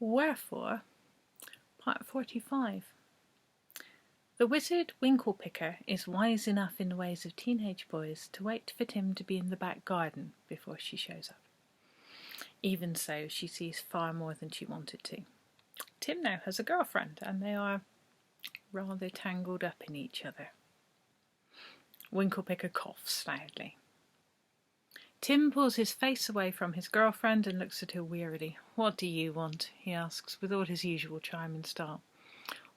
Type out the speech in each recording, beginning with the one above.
Wherefore, Part 45. The Wizard Winklepicker is wise enough in the ways of teenage boys to wait for Tim to be in the back garden before she shows up. Even so, she sees far more than she wanted to. Tim now has a girlfriend, and they are rather tangled up in each other. Winklepicker coughs loudly. Tim pulls his face away from his girlfriend and looks at her wearily. "What do you want?" he asks, with all his usual charm and style.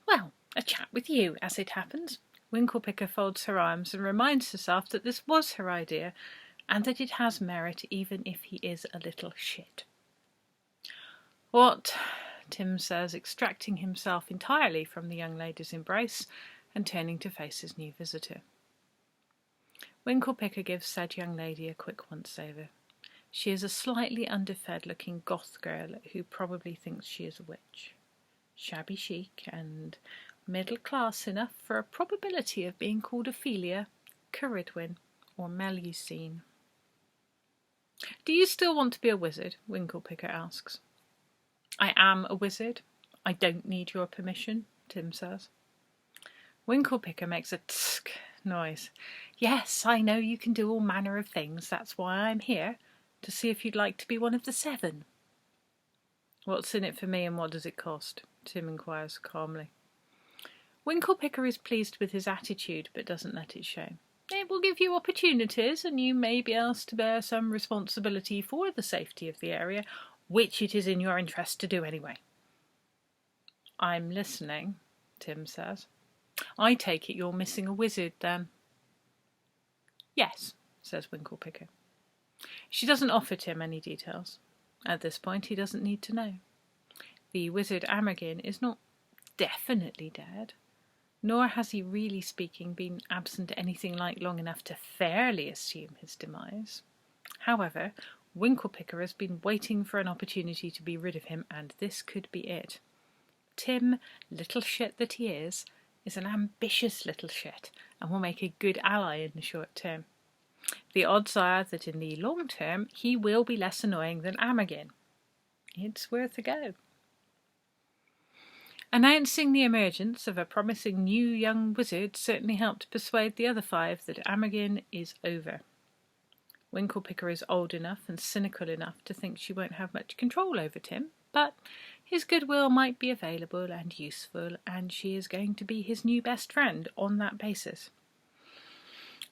"Well, a chat with you, as it happens." Winklepicker folds her arms and reminds herself that this was her idea, and that it has merit even if he is a little shit. "What?" Tim says, extracting himself entirely from the young lady's embrace and turning to face his new visitor. Winklepicker gives said young lady a quick once-over. She is a slightly underfed-looking goth girl who probably thinks she is a witch. Shabby chic and middle-class enough for a probability of being called Ophelia, Ceridwen, or Melusine. "Do you still want to be a wizard?" Winklepicker asks. "I am a wizard. I don't need your permission," Tim says. Winklepicker makes a tsk noise. "Yes, I know you can do all manner of things. That's why I'm here, to see if you'd like to be one of the 7. "What's in it for me and what does it cost?" Tim inquires calmly. Winklepicker is pleased with his attitude, but doesn't let it show. "It will give you opportunities, and you may be asked to bear some responsibility for the safety of the area, which it is in your interest to do anyway." "I'm listening," Tim says. "I take it you're missing a wizard, then?" "Yes," says Winklepicker. She doesn't offer Tim any details. At this point, he doesn't need to know. The wizard Amergin is not definitely dead, nor has he, really speaking, been absent anything like long enough to fairly assume his demise. However, Winklepicker has been waiting for an opportunity to be rid of him, and this could be it. Tim, little shit that he is an ambitious little shit, and will make a good ally in the short term. The odds are that in the long term he will be less annoying than Amergin. It's worth a go. Announcing the emergence of a promising new young wizard certainly helped persuade the other 5 that Amergin is over. Winklepicker is old enough and cynical enough to think she won't have much control over Tim, but his goodwill might be available and useful, and she is going to be his new best friend on that basis.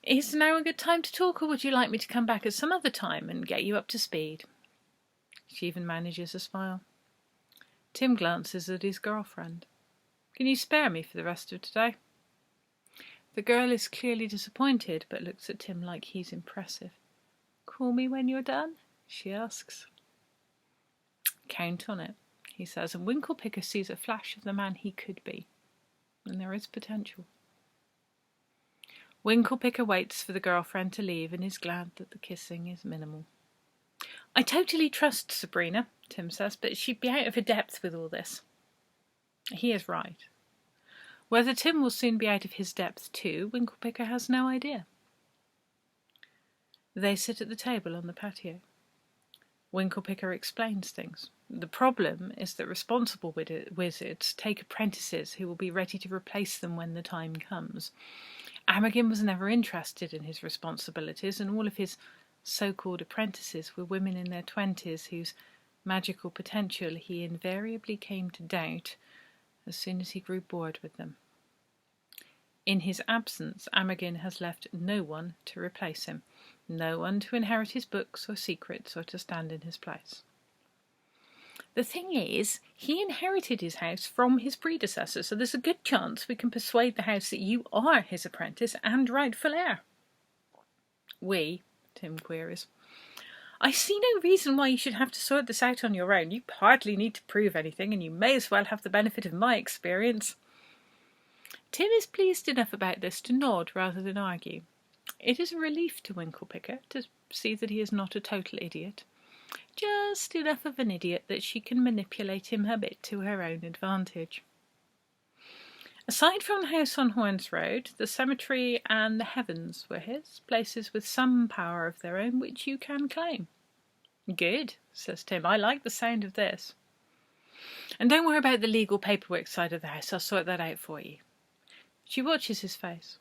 "Is now a good time to talk, or would you like me to come back at some other time and get you up to speed?" She even manages a smile. Tim glances at his girlfriend. "Can you spare me for the rest of today?" The girl is clearly disappointed, but looks at Tim like he's impressive. "Call me when you're done?" she asks. "Count on it," he says, and Winklepicker sees a flash of the man he could be. And there is potential. Winklepicker waits for the girlfriend to leave and is glad that the kissing is minimal. "I totally trust Sabrina," Tim says, "but she'd be out of her depth with all this." He is right. Whether Tim will soon be out of his depth too, Winklepicker has no idea. They sit at the table on the patio. Winklepicker explains things. The problem is that responsible wizards take apprentices who will be ready to replace them when the time comes. Amergin was never interested in his responsibilities, and all of his so-called apprentices were women in their 20s whose magical potential he invariably came to doubt as soon as he grew bored with them. In his absence, Amergin has left no one to replace him, no one to inherit his books or secrets or to stand in his place. The thing is, he inherited his house from his predecessor, so there's a good chance we can persuade the house that you are his apprentice and rightful heir. "We?" Tim queries. "I see no reason why you should have to sort this out on your own. You hardly need to prove anything, and you may as well have the benefit of my experience." Tim is pleased enough about this to nod rather than argue. It is a relief to Winklepicker to see that he is not a total idiot. Just enough of an idiot that she can manipulate him a bit to her own advantage. Aside from the house on Horns Road, the cemetery and the heavens were his, places with some power of their own which you can claim. "Good," says Tim. "I like the sound of this." And don't worry about the legal paperwork side of the house, I'll sort that out for you. She watches his face.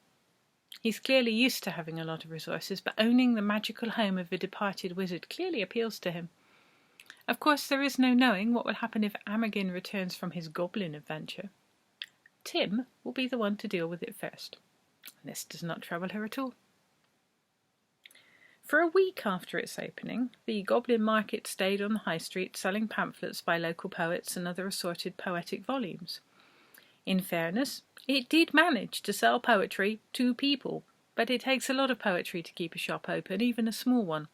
He's clearly used to having a lot of resources, but owning the magical home of a departed wizard clearly appeals to him. Of course, there is no knowing what will happen if Amagin returns from his goblin adventure. Tim will be the one to deal with it first. This does not trouble her at all. For a week after its opening, the Goblin Market stayed on the high street selling pamphlets by local poets and other assorted poetic volumes. In fairness, it did manage to sell poetry to people, but it takes a lot of poetry to keep a shop open, even a small one.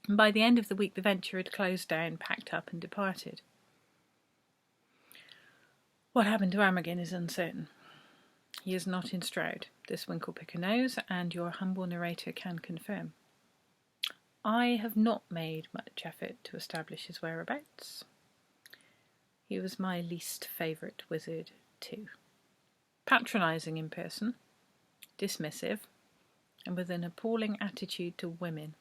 And by the end of the week, the venture had closed down, packed up and departed. What happened to Amagin is uncertain. He is not in Stroud, this Winklepicker knows, and your humble narrator can confirm. I have not made much effort to establish his whereabouts. He was my least favourite wizard, too. Patronising in person, dismissive, and with an appalling attitude to women.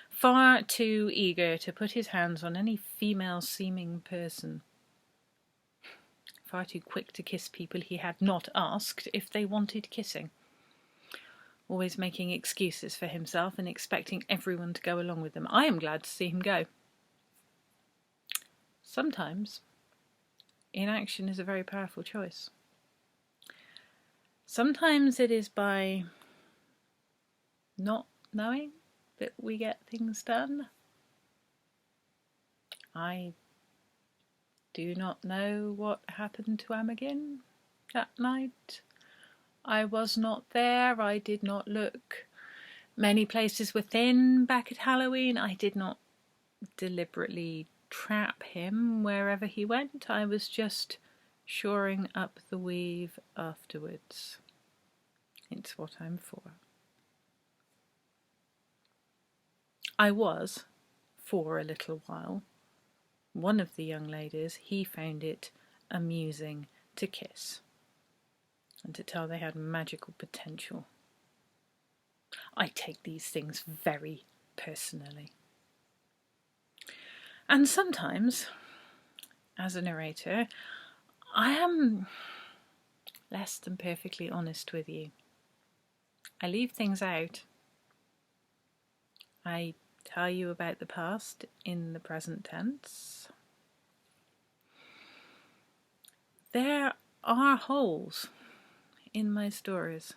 Far too eager to put his hands on any female-seeming person. Far too quick to kiss people he had not asked if they wanted kissing. Always making excuses for himself and expecting everyone to go along with them. I am glad to see him go. Sometimes, inaction is a very powerful choice. Sometimes it is by not knowing that we get things done. I do not know what happened to Amagin that night. I was not there. I did not look many places within back at Halloween. I did not deliberately trap him wherever he went. I was just shoring up the weave afterwards. It's what I'm for. I was, for a little while, one of the young ladies. He found it amusing to kiss and to tell they had magical potential. I take these things very personally. And sometimes, as a narrator, I am less than perfectly honest with you. I leave things out. I tell you about the past in the present tense. There are holes in my stories.